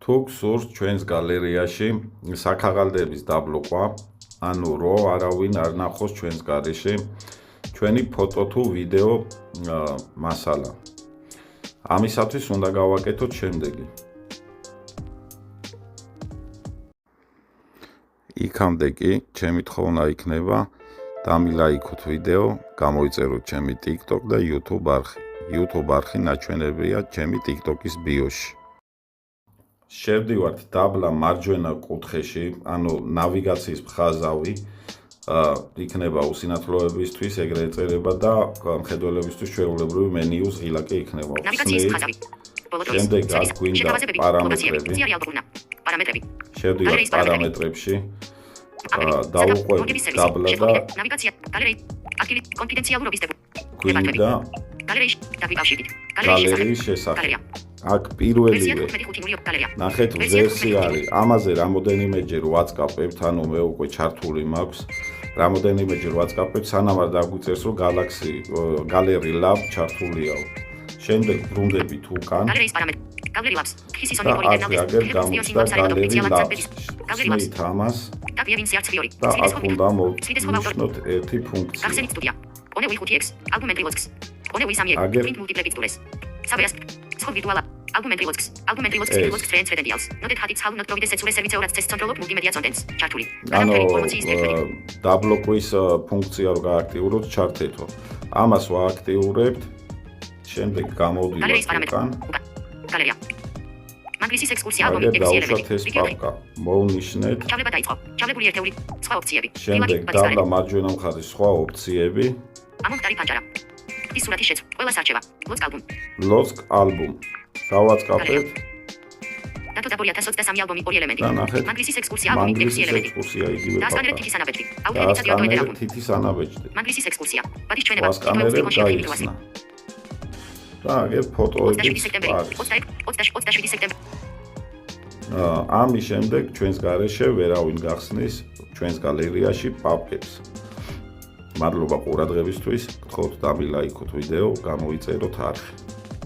თუ გსურს ჩვენს გალერეაში საქაღალდების დაბლოკვა, ანუ რო არავინ არ ნახოს ჩვენს გარეშე ჩვენი ფოტო თუ ვიდეო მასალა. ამისათვის უნდა გავაკეთოთ შემდეგი. იქამდე კი ჩემი თხოვნა იქნება დამილაიქოთ ვიდეო, გამოიწეროთ ჩემი TikTok და YouTube არხი. YouTube არხი ნაჩვენებია ჩემი TikTok-ის ბიოში. შევდივართ დაბლა მარჯვენა კუთხეში, ანუ ნავიგაციის მხაზავი, იქნება უსინათლოებისთვის, ეგრე ეწერება და მხედველებისთვის ჩვეულებრივი მენიუს ღილაკი იქნება. ნავიგაციის მხაზავი. შემდეგ აქ გვინდა პარამეტრები. შევდივართ პარამეტრებში. დავუყვებით დაბლა და ნავიგაცია, გალერეი, აქტივი კონფიდენციალურობის დებო. გვინდა გალერეში დაგვიბავშვებით. გალერეის შესახებ. აქ პირველივე ნახეთ ვერსია არის. ამაზე რამოდენიმეჯერ ვაწყაპებთ, ანუ მე უკვე ჩართული მაქვს. რამოდენიმეჯერ ვაწყაპებთ, სანამ არ დაგვიწერს რომ Gallery Lab ჩართულიაო. შემდეგ ბრუნდებით უკან. გალერეის პარამეტრები. Gallery Labs. ხის ისონი და ორიგინალური. აგერ გამოჩნდა Gallery Labs. სმით ამას და ვინსიარც ფიორი. და აქ უნდა მოვნიშნოთ ერთი ფუნქცია. გახსენით სტუდია. Only 5x, argument reloads. Only 3x, print multiplex tools. Savas, so virtual argument reloads. Argument reloads friends credentials. Noted had its how not provided setsure service or access control multimedia contents. ჩართული. ანუ დაბლოკვის ფუნქცია რო გააქტიუროთ, ჩართეთო. ამას ვააქტიურებთ. შემდეგ გამოვდივართ უკან. გალერეა. მაგრისის ექსკურსია ალბომი ექსპერიმენტი. ეს პაპკა. მოვნიშნეთ. ჩავლება დაიწყო. ჩავლებული ერთეული. სხვა ოფციები. შემდეგ დაბლა მარჯვენა მხარეს სხვა ოფციები. ამოხტარი პანჯარა. ის სურათი შეც. ყველა სარჩევა. ლოცკ ალბომი. ლოცკ ალბომი. დავაწყაპეთ. დატოტაბორია 123 ალბომი ორი ელემენტი. მაგრისის ექსკურსია ალბომი 6 ელემენტი. ექსკურსია იგივე პაპკა. დასკანერეთ თითის ანაბეჭდი. აუდიოინიციატივი ავტომატი. თითის ანაბეჭდი. მაგრისის ექსკურსია. ბატის ჩვენება. დაიხსნა. და აგერ ფოტოები. 27 სექტემბერი. ამის შემდეგ ჩვენს გარეშე ვერავინ გახსნის ჩვენს გალერეაში პაპკებს. მადლობა ყურადღებისთვის. გთხოვთ დამილაიქოთ ვიდეო, გამოიწეროთ არხი.